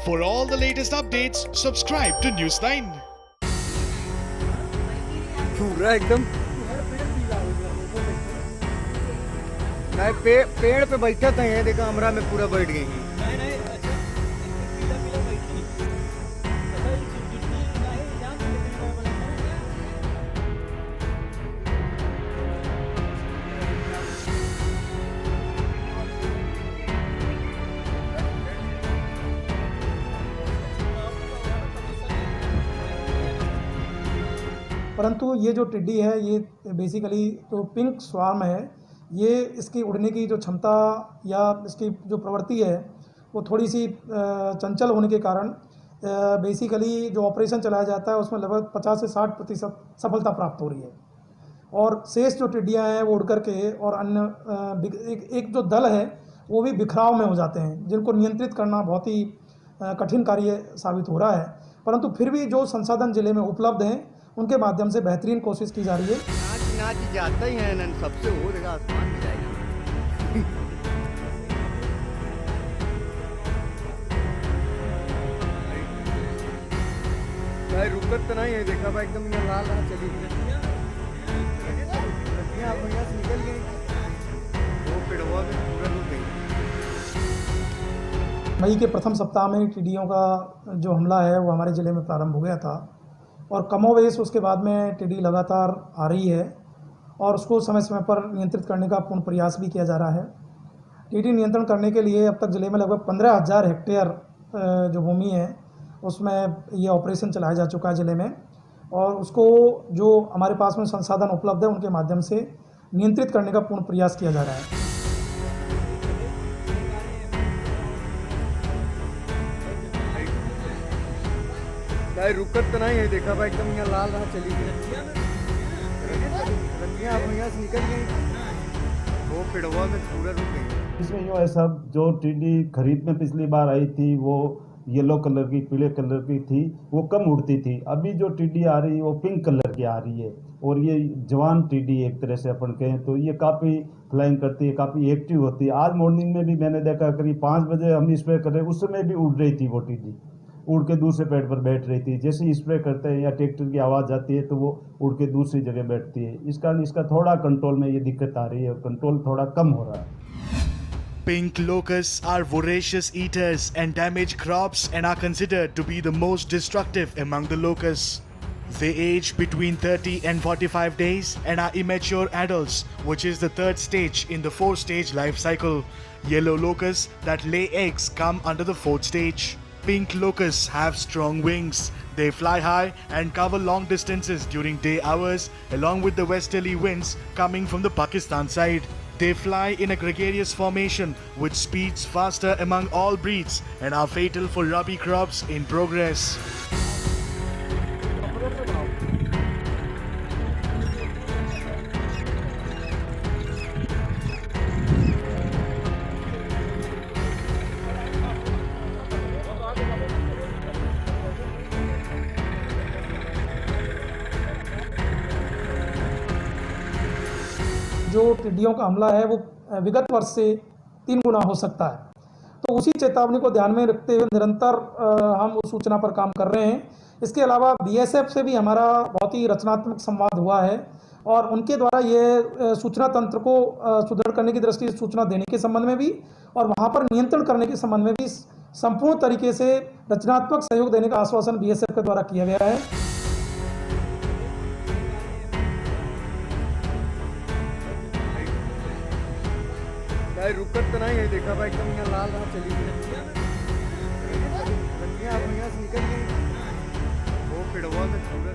For all the latest updates, subscribe to News9. पूरा एकदम मैं पेड़ पे बैठा था, ये देखा हमरा में पूरा बैठ गई। परंतु ये जो टिड्डी है ये बेसिकली जो पिंक स्वार्म है, ये इसकी उड़ने की जो क्षमता या इसकी जो प्रवृत्ति है वो थोड़ी सी चंचल होने के कारण बेसिकली जो ऑपरेशन चलाया जाता है उसमें लगभग 50 से 60% सफलता प्राप्त हो रही है। और शेष जो टिड्डियाँ हैं वो उड़ कर के और अन्य एक जो दल है वो भी बिखराव में हो जाते हैं, जिनको नियंत्रित करना बहुत ही कठिन कार्य साबित हो रहा है। परंतु फिर भी जो संसाधन जिले में उपलब्ध हैं उनके माध्यम से बेहतरीन कोशिश की जा रही है। नाच जाता ही है नन, सबसे हो देगा आसमान में जाएगा। भाई रुकत तो नहीं है, देखा भाई एकदम यहाँ लाल रहा चली गई, यहाँ से निकल गई, वो पेड़वा में पूरा रुक गई। मई के प्रथम सप्ताह में टिड्डियों का जो हमला है वो हमारे ज़िले में प्रारंभ हो गया था और कमोवेश उसके बाद में टिड्डी लगातार आ रही है और उसको समय समय पर नियंत्रित करने का पूर्ण प्रयास भी किया जा रहा है। टिड्डी नियंत्रण करने के लिए अब तक ज़िले में लगभग 15,000 हेक्टेयर जो भूमि है उसमें ये ऑपरेशन चलाया जा चुका है ज़िले में, और उसको जो हमारे पास में संसाधन उपलब्ध है उनके माध्यम से नियंत्रित करने का पूर्ण प्रयास किया जा रहा है। भाई रुकत तो नहीं है, देखा भाई एकदम यहाँ लाल रहा चली गई, यहाँ से निकल गई, वो पेड़वा में पूरा रुक गई। इसमें यूँ है सब, जो टिड्डी खरीफ में पिछली बार आई थी वो येलो कलर की, पीले कलर की थी, वो कम उड़ती थी। अभी जो टिड्डी आ रही है वो पिंक कलर की आ रही है और ये जवान टिड्डी एक तरह से अपन कहें तो ये काफ़ी फ्लाइंग करती है, काफ़ी एक्टिव होती है। आज मॉर्निंग में भी मैंने देखा करीब 5 बजे हम स्प्रे कर रहे, उस समय भी उड़ रही थी वो टिड्डी, उड़ के दूसरे पेड़ पर बैठ रही थी। जैसे स्प्रे करते हैं या ट्रैक्टर की आवाज़ आती है तो वो उड़ के दूसरी जगह बैठती है। इस कारण इसका थोड़ा कंट्रोल में ये दिक्कत आ रही है और कंट्रोल थोड़ा कम हो रहा है। Pink locusts are voracious eaters and damage crops and are considered to be the most destructive among the locusts. They age between 30 and 45 days and are immature adults, which is the third stage in the 4-stage life cycle. Yellow locusts that lay eggs come under the 4th stage. Pink locusts have strong wings. They fly high and cover long distances during day hours along with the westerly winds coming from the Pakistan side. They fly in a gregarious formation which speeds faster among all breeds and are fatal for rabi crops in progress. जो टिड्डियों का हमला है वो विगत वर्ष से 3 गुना हो सकता है, तो उसी चेतावनी को ध्यान में रखते हुए निरंतर हम उस सूचना पर काम कर रहे हैं। इसके अलावा बीएसएफ से भी हमारा बहुत ही रचनात्मक संवाद हुआ है और उनके द्वारा ये सूचना तंत्र को सुदृढ़ करने की दृष्टि से सूचना देने के संबंध में भी और वहाँ पर नियंत्रण करने के संबंध में भी संपूर्ण तरीके से रचनात्मक सहयोग देने का आश्वासन बीएसएफ के द्वारा किया गया है। भाई रुकत तो नहीं है, देखा भाई एकदम यहाँ लाल रहा चली गई, यहाँ से निकल गई, वो पेड़वा में पूरा